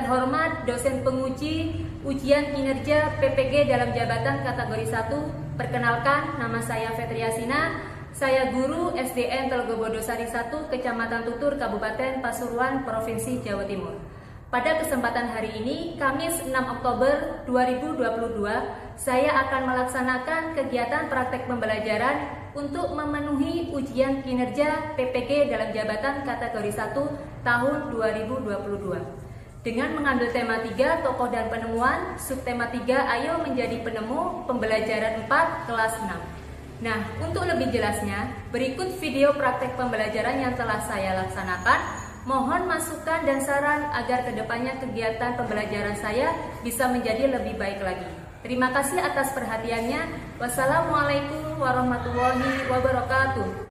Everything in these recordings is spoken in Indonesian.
terhormat dosen penguji ujian kinerja PPG dalam jabatan kategori 1, perkenalkan nama saya Fetria Sina, saya guru SDN Telogobodosari 1, Kecamatan Tutur, Kabupaten Pasuruan, Provinsi Jawa Timur. Pada kesempatan hari ini, Kamis 6 Oktober 2022, saya akan melaksanakan kegiatan praktek pembelajaran untuk memenuhi ujian kinerja PPG dalam jabatan kategori 1 tahun 2022. Dengan mengambil tema 3, tokoh dan penemuan, subtema 3, ayo menjadi penemu, pembelajaran 4, kelas 6. Nah, untuk lebih jelasnya, berikut video praktek pembelajaran yang telah saya laksanakan. Mohon masukan dan saran agar kedepannya kegiatan pembelajaran saya bisa menjadi lebih baik lagi. Terima kasih atas perhatiannya. Wassalamualaikum warahmatullahi wabarakatuh.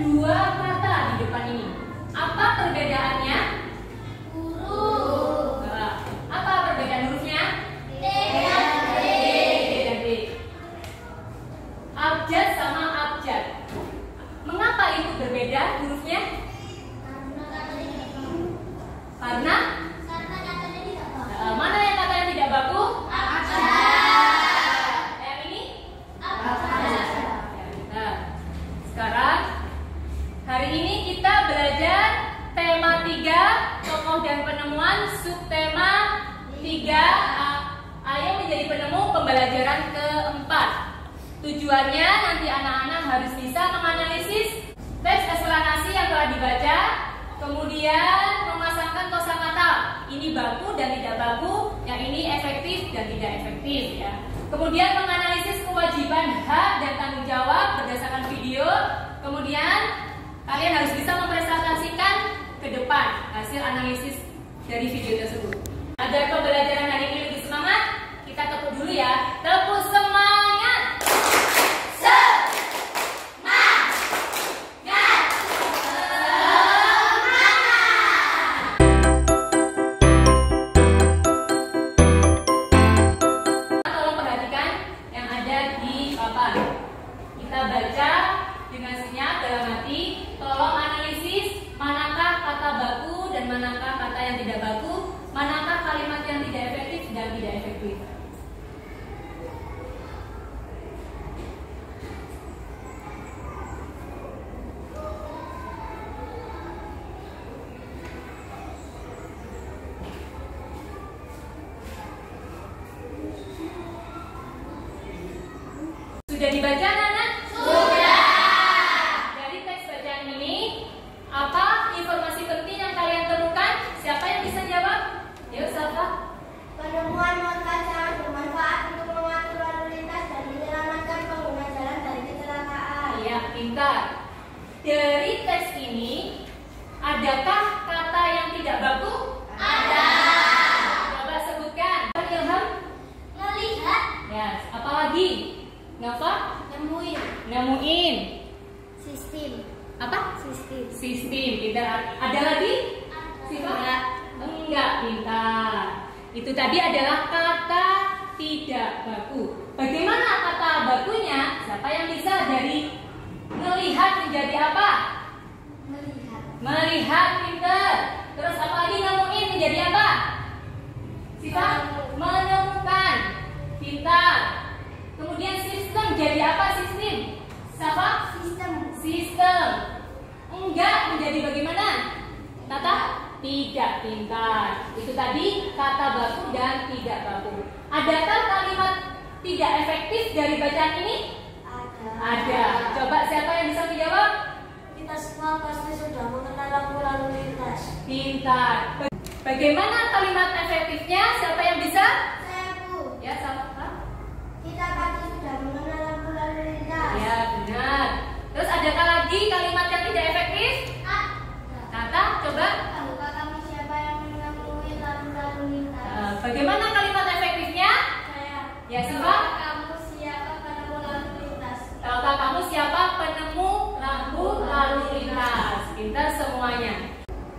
dua kata di depan ini. Apa perbedaannya? Huruf. Apa perbedaan hurufnya? D dan D. Dan D. Abjad sama abjad. Mengapa itu berbeda hurufnya? Karena Katanya tidak baku. mana yang katanya tidak baku? Abjad. Yang ini? Abjad. Nah, sekarang hari ini kita belajar tema 3, tokoh dan penemuan, subtema 3, ayo menjadi penemu, pembelajaran keempat. Tujuannya nanti anak-anak harus bisa menganalisis teks eksplanasi yang telah dibaca, kemudian memasangkan kosakata. Ini baku dan tidak baku, yang ini efektif dan tidak efektif ya. Kemudian menganalisis kewajiban hak dan tanggung jawab berdasarkan video. Kemudian kalian harus bisa mempresentasikan ke depan hasil analisis dari video tersebut. Agar pembelajaran hari ini lebih semangat, kita tepuk dulu ya. Tepuk semangat. Tolong perhatikan yang ada di papan. Kita baca dengan senyap dalam hati. Tolong analisis manakah kata baku dan manakah kata yang tidak baku, manakah kalimat yang tidak efektif dan tidak efektif. Sudah dibaca anak-anak? Sudah. Dari teks bacaan ini, apa informasi penting yang kalian temukan? Siapa yang bisa jawab? Yuk, siapa? Penemuan motor sangat bermanfaat untuk mengatur lalu lintas dan menyelamatkan pengguna jalan dari kecelakaan. Iya, pintar. Dari teks ini, adakah kata yang tidak baku? Ada. Coba sebutkan. Ilham? Melihat. Ya, apa lagi? Nova? Nemuin. Sistem. Apa? Sistem. Sistem. Pintar. Ada lagi? Sifat? Enggak, pintar. Itu tadi adalah kata tidak baku. Bagaimana kata bakunya? Siapa yang bisa dari melihat menjadi apa? Melihat. Melihat, pintar. Terus apa lagi nemuin menjadi apa? Sifat? Menemukan. Pintar. Kemudian sistem jadi apa sistem? Siapa? Sistem. Enggak menjadi bagaimana? Tata? Tidak, pintar. Itu tadi kata baku dan tidak baku. Adakah kalimat tidak efektif dari bacaan ini? Ada. Coba siapa yang bisa menjawab? Kita semua pasti sudah mengenal lampu lalu lintas. Pintar. Bagaimana kalimat efektifnya? Siapa yang bisa? Saya Bu. Ya, sama. Kita pasti sudah mengenal lampu lalu lintas. Ya, benar. Terus adakah lagi kalimat yang tidak efektif? Kata, coba. Tahukah kamu siapa yang menemui lampu lalu lintas? Bagaimana kalimat efektifnya? Saya. Ya, siapa? Kamu siapa penemu lalu lintas? Tahukah kamu siapa penemu lampu lalu lintas? Pintar semuanya.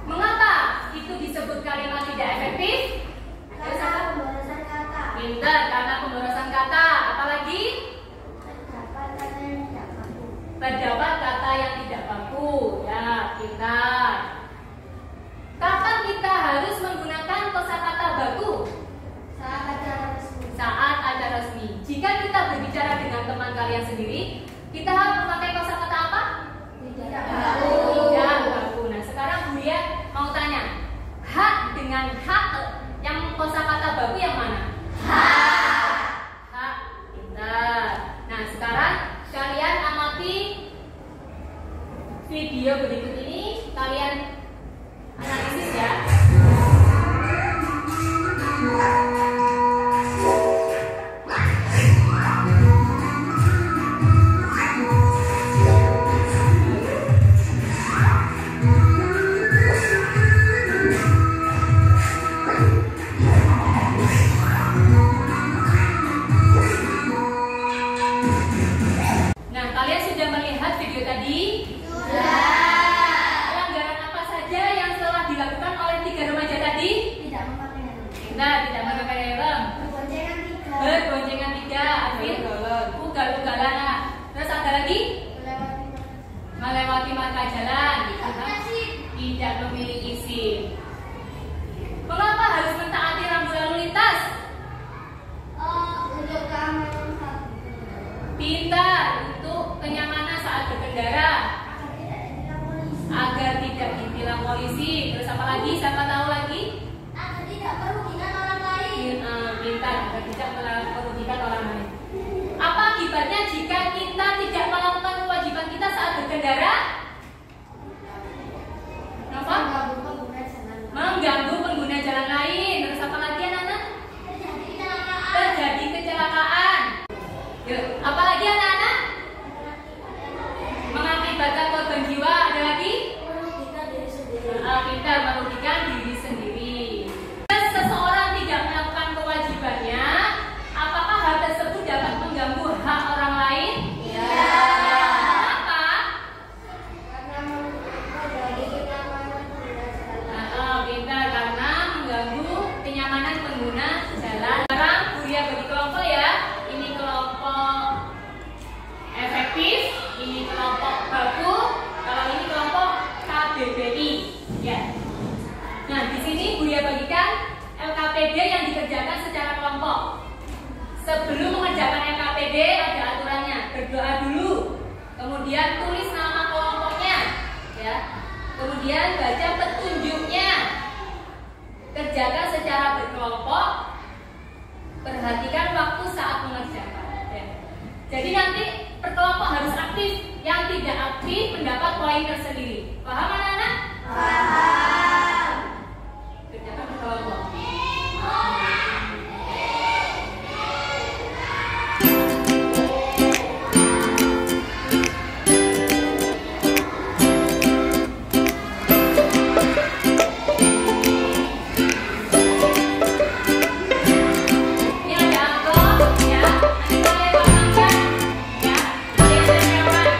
Mengapa itu disebut kalimat tidak efektif? Karena pemborosan kata. Pintar, karena pemborosan kata. Apalagi? Terdapat kata yang tidak baku. Terdapat kata yang tidak baku. Ya, pintar. Kapan kita harus menggunakan kosakata baku? Saat acara resmi. Saat acara resmi. Jika kita berbicara dengan teman kalian sendiri, kita harus memakai kosakata apa? Tidak Baku. Tidak baku. Nah, sekarang Buya mau tanya, hak dengan hak yang kosakata baku yang mana? Hak. Pintar. Nah, sekarang kalian amati video berikut ini, kalian analisis ya. Nah, Kalian sudah melihat video tadi? Sudah. Pelanggaran apa saja yang telah dilakukan oleh 3 remaja tadi? Tidak memakai helm. Nah, tidak memakai helm. Berboncengan 3. Berboncengan 3, Afif. Ugal-ugalan. Nah, terus ada lagi? Melewati marka jalan. Tidak memiliki SIM. Mengapa harus mentaati rambu lalu lintas? Untuk keamanan. Pintar, untuk kenyamanan saat berkendara. Agar tidak ditilang polisi. Terus apa lagi? Siapa tahu lagi? Agar tidak merugikan orang lain. Pintar, agar tidak merugikan orang lain. Apa akibatnya jika kita tidak melakukan kewajiban kita saat berkendara? Apa? Mengganggu pengguna jalan lain. Terus apa lagi anak-anak? Terjadi kecelakaan. Yuk, apa lagi anak-anak? Mengakibatkan korban jiwa. Ada lagi? Merugikan diri sendiri. Pintar, merugikan diri sendiri. Jika seseorang tidak melakukan kewajibannya, apakah hal tersebut dapat mengganggu hak orang lain? Ya. Kenapa? Karena mengganggu kenyamanan pengguna jalan. Pintar, karena mengganggu kenyamanan pengguna jalan. Sekarang Buria bagi kelompok ya. Ini kelompok efektif, ini kelompok baku, kalau ini kelompok KBBI. Ya. Nah, di sini Buria bagikan LKPD yang dikerjakan secara kelompok. Sebelum mengerjakan LKPD ada aturannya. Berdoa dulu, kemudian tulis nama kelompoknya, ya. Kemudian baca petunjuknya. Kerjakan secara berkelompok. Perhatikan waktu saat mengerjakan. Ya. Jadi nanti perkelompok harus aktif. Yang tidak aktif mendapat poin tersendiri. Paham anak-anak? Paham. Kerjakan berkelompok. Ini ada amplop, ya. Nanti kalian pasangkan, ya. Kalian tempelkan.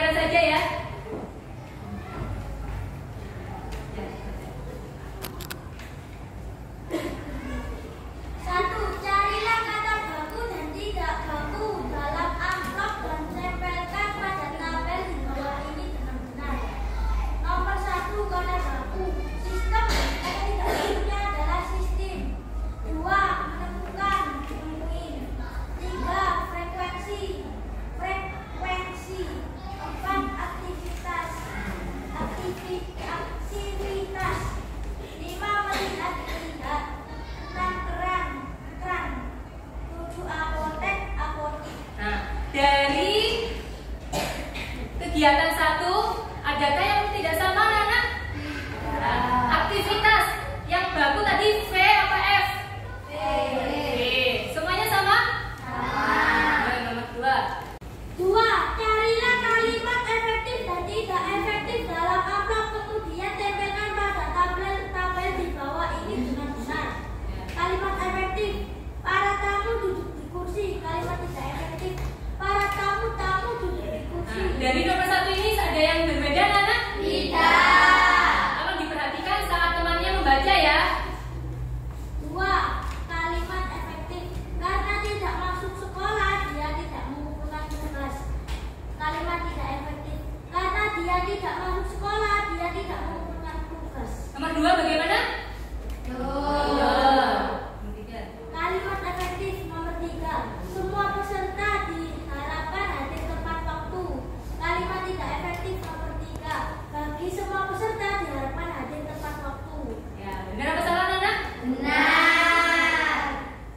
pelajaran saja ya. Satu, carilah kata baku dan tidak baku dalam amplop dan tempelkan pada tabel di bawah ini dengan benar. Nomor 1, kata baku. Sistem kata tidak bakunya adalah sistem. 2, menemukan, nemuin. 3, frekuensi. 4, aktivitas. 5, melihat. 6, terang. 7, apotek. Nah, dari kegiatan 1, adakah yang tidak sama, anak? Aktivitas yang baku tadi V apa F? V. Semuanya sama? Sama. Nomor 2. 2, carilah kalimat efektif dan tidak efektif dalam amplop, kemudian tempelkan pada tabel di bawah ini dengan benar. Kalimat efektif, para tamu duduk di kursi. Kalimat tidak efektif, para tamu duduk di kursi. Nah, dari nomor 1 ini ada yang berbeda, anak? Tidak. Tolong diperhatikan saat temannya membaca ya. 2, kalimat efektif, karena tidak masuk sekolah dia tidak mengumpulkan tugas. Kalimat tidak efektif, karena dia tidak masuk sekolah dia tidak mengumpulkan tugas. Nomor 2 bagaimana? Kalimat efektif nomor 3, semua peserta diharapkan hadir tepat waktu. Kalimat tidak efektif nomor 3, bagi semua peserta diharapkan hadir tepat waktu. Ya, benar apa salah, anak? Benar.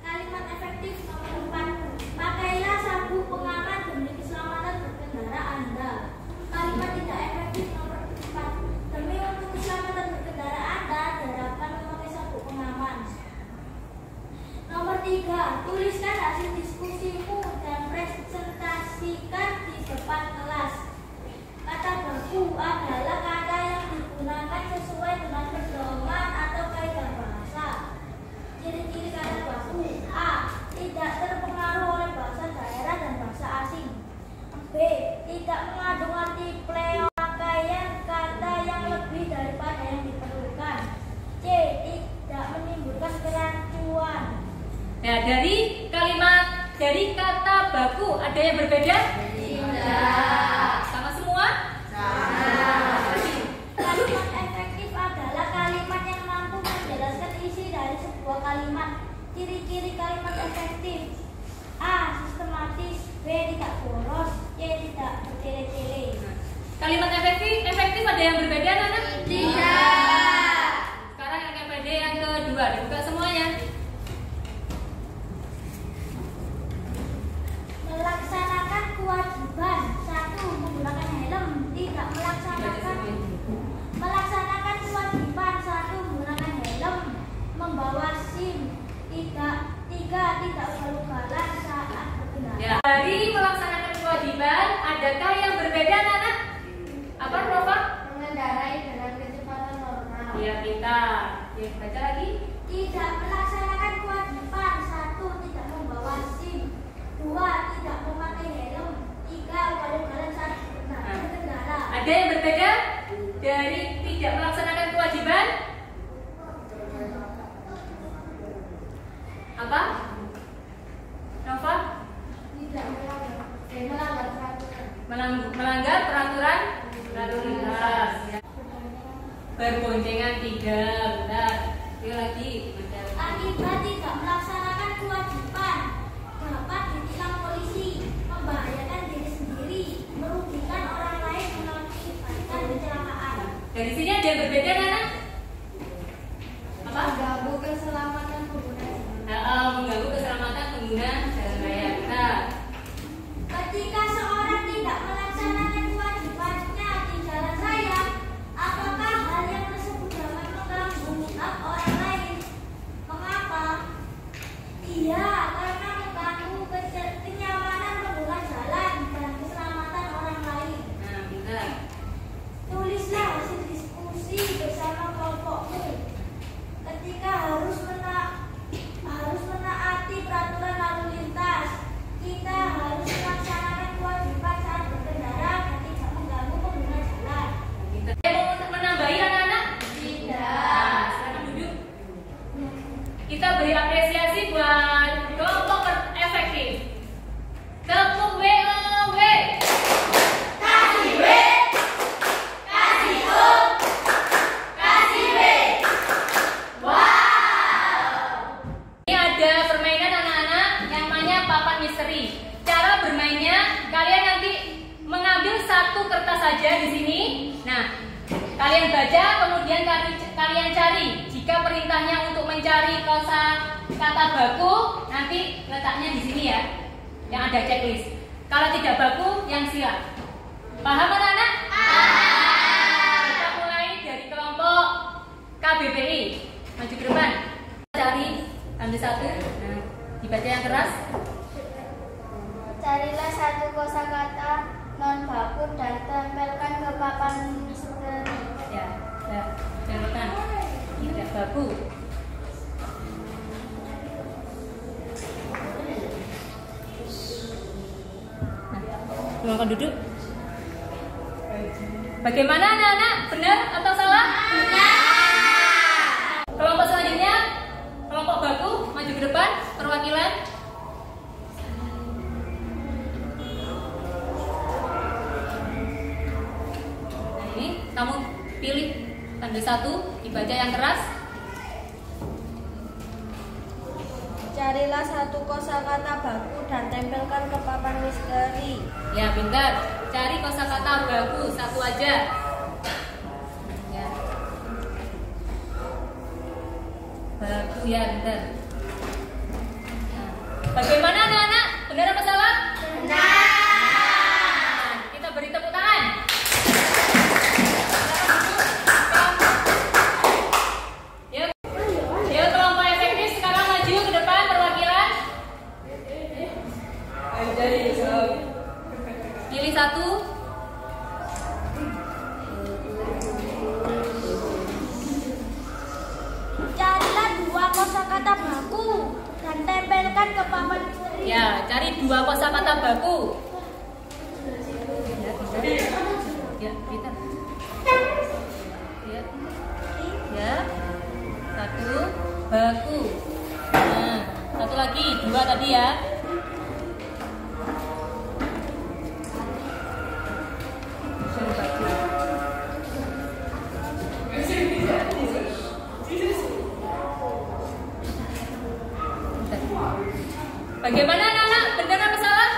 Kalimat efektif nomor 4, pakailah sabuk pengaman demi keselamatan berkendara Anda. Kalimat tidak efektif nomor 4, demi untuk keselamatan berkendara Anda diharapkan memakai sabuk pengaman. Nomor 3, tuliskan hasil diskusimu dan presentasikan di depan kelas. Kata baku adalah kata yang digunakan sesuai dengan pedoman atau kaidah bahasa. Ciri-ciri kata baku: A, tidak terpengaruh oleh bahasa daerah dan bahasa asing. B, tidak mengandung arti pemakaian kata yang lebih daripada yang diperlukan. C, tidak menimbulkan kerancuan. Nah, dari kata baku ada yang berbeda? Tidak. Sama semua? Kalimat efektif adalah kalimat yang mampu menjelaskan isi dari sebuah kalimat. Ciri-ciri kalimat efektif: A, sistematis. B, tidak boros. C, tidak bertele-tele. Kalimat efektif ada yang berbeda, anak? Tidak. Sekarang yang KPD yang kedua, dibuka semuanya. Melaksanakan kewajiban. 1, menggunakan helm. Tidak melaksanakan kewajiban. 1, menggunakan helm. Membawa SIM. 3, tidak ugal-ugalan saat berkendara. Ya. Dari melaksanakan kewajiban, adakah yang berbeda, anak? Apa, Nova? Mengendarai dengan kecepatan normal. Ya, pintar. Ya, baca lagi. Tidak melaksanakan kewajiban. 1, tidak membawa SIM. 2, tidak memakai helm. 3, ugal-ugalan saat berkendara. Ada yang berbeda dari tidak melaksanakan kewajiban? Apa? Nova? Tidak Melanggar peraturan lalu lintas. Ya. Berboncengan tidak, benar. Yuk lagi. Akibat tidak melaksanakan kewajiban dapat ditilang polisi, membahayakan diri sendiri, merugikan orang lain, mengakibatkan kecelakaan. Dari sini ada yang berbeda, Nana? Apa? Mengganggu keselamatan pengguna. Mengganggu keselamatan pengguna jalan raya. Nah, Ketika seorang tidak melaksanakan kewajibannya di jalan raya, apakah hal yang tersebut dapat mengganggu hak orang lain? Mengapa? Iya, karena mengganggu kenyamanan pengguna jalan dan keselamatan orang lain. benar. Tulislah hasil diskusi bersama kelompokmu. Ketika harus menaati peraturan lalu lintas satu kertas saja di sini. Nah, kalian baca, kemudian kalian cari. Jika perintahnya untuk mencari kosakata baku, nanti letaknya di sini ya, yang ada checklist. Kalau tidak baku, yang siap. Paham anak-anak? Kita mulai dari kelompok KBBI. Maju ke depan. Cari, ambil satu. Nah, dibaca yang keras. Carilah satu kosakata non baku dan tempelkan ke papan misteri. Ya, tempelkan. Tidak baku. Silakan duduk. Bagaimana anak-anak? Benar atau salah? Benar. Kelompok selanjutnya, kelompok baku, maju ke depan, perwakilan. Nah ini, kamu pilih tanda satu, dibaca yang keras. Carilah satu kosakata baku dan tempelkan ke papan misteri. Ya, pintar. Cari kosakata baku, satu aja. Ya. Baku ya, pintar. Nah, bagaimana anak-anak? Benar apa salah? Benar. Nah, kita beri tepuk tangan. Ya, kelompok efektif sekarang maju ke depan perwakilan. Pilih satu. Carilah dua kosakata baku dan tempelkan ke papan misteri. Ya, cari dua kosakata baku. Ya, kita. Ya. Ya. Satu baku. Nah, satu lagi, dua tadi ya. Bagaimana anak-anak? Benar apa salah?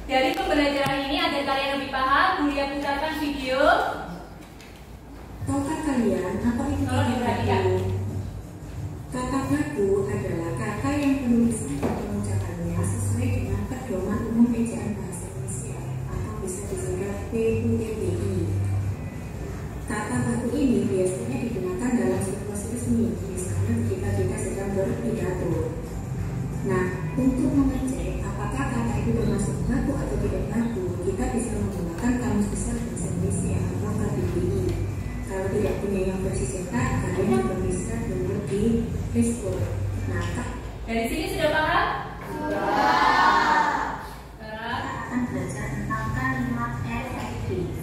Dari pembelajaran ini agar kalian lebih paham, Bulia putarkan video. Tahukah kalian apa itu kata baku? Kata baku adalah kata yang penulisan dan pengucapannya sesuai dengan pedoman umum ejaan bahasa Indonesia atau bisa disingkat PUEBI. Kata baku ini biasanya digunakan dalam situasi resmi, misalnya ketika kita sedang berpidato. Nah, untuk mengecek apakah kata itu termasuk baku atau tidak baku, kita bisa menggunakan Kamus Besar Bahasa Indonesia atau KBBI. Kalau tidak punya yang versi cetak, kalian juga bisa download di Facebook. Nah, Dari sini sudah paham? akan belajar tentang kalimat efektif.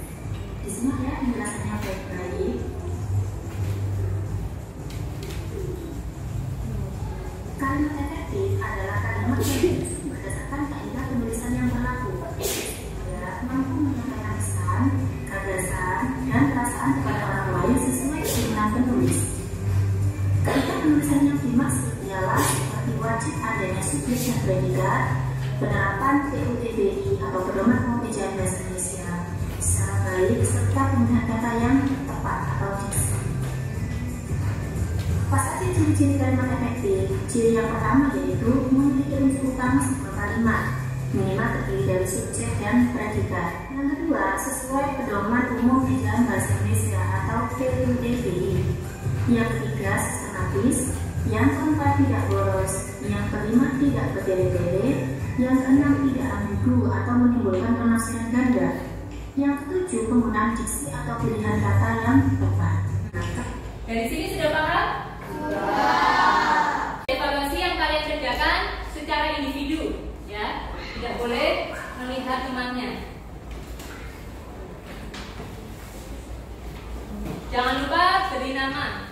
Disimak ya penjelasannya baik-baik. Kalimat efektif adalah kalimat yang disusun berdasarkan kaidah penulisan yang berlaku, sehingga mampu menyampaikan pesan, gagasan, dan perasaan kepada orang lain sesuai keinginan penulis. Kaidah penulisan yang dimaksud ialah seperti wajib adanya subjek dan predikat, penerapan PUTBI atau pedoman umum ejaan bahasa Indonesia secara baik, serta penggunaan kata yang tepat atau diksi. Apa saja ciri-ciri kalimat efektif? Ciri yang pertama yaitu memiliki unsur utama sebuah kalimat, minimal terdiri dari subjek dan predikat. Yang kedua, sesuai pedoman umum ejaan bahasa Indonesia atau PUTBI. Yang ketiga, sistematis. Yang keempat, tidak boros. Yang kelima, tidak bertele-tele. Yang keenam, tidak ambigu atau menimbulkan penafsiran ganda. Yang ketujuh, penggunaan diksi atau pilihan kata yang tepat. Dari sini sudah paham? Evaluasi yang kalian kerjakan secara individu, ya, tidak boleh melihat temannya. Jangan lupa beri nama.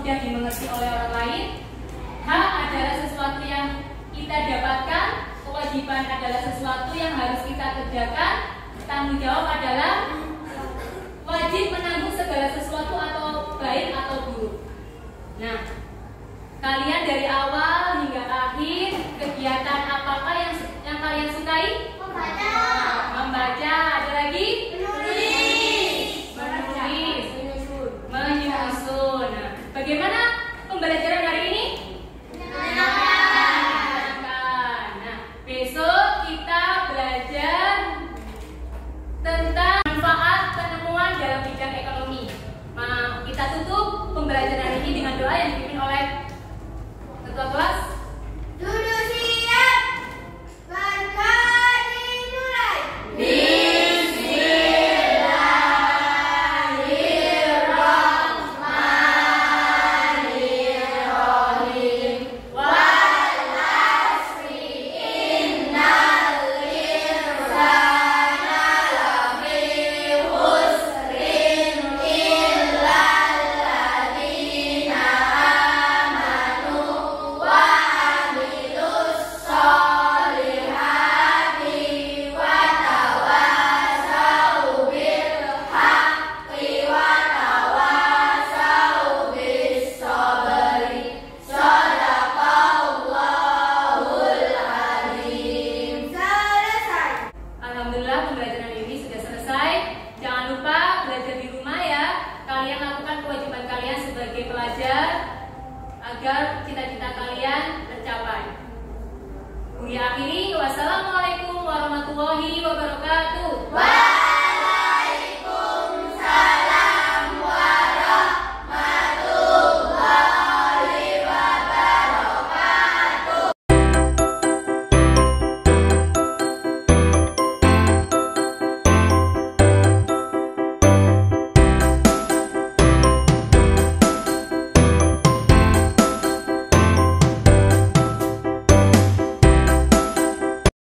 mudah dimengerti oleh orang lain. Hak adalah sesuatu yang kita dapatkan, kewajiban adalah sesuatu yang harus kita kerjakan, tanggung jawab adalah wajib menanggung segala sesuatu atau baik atau buruk. Nah, kalian dari awal hingga akhir kegiatan apakah yang kalian sukai? Membaca. Membaca. Ada lagi? Menulis. Menulis. Menyusun. Nah, bagaimana pembelajaran hari ini? Menyenangkan. Nah, besok kita belajar tentang manfaat penemuan dalam bidang ekonomi. Nah, kita tutup pembelajaran hari ini dengan doa yang dipimpin oleh ketua kelas. Duduk siap. Langkah dimulai. Alhamdulillah pembelajaran ini sudah selesai. Jangan lupa belajar di rumah ya. Kalian lakukan kewajiban kalian sebagai pelajar agar cita-cita kalian tercapai. Akhiri, wassalamualaikum warahmatullahi wabarakatuh.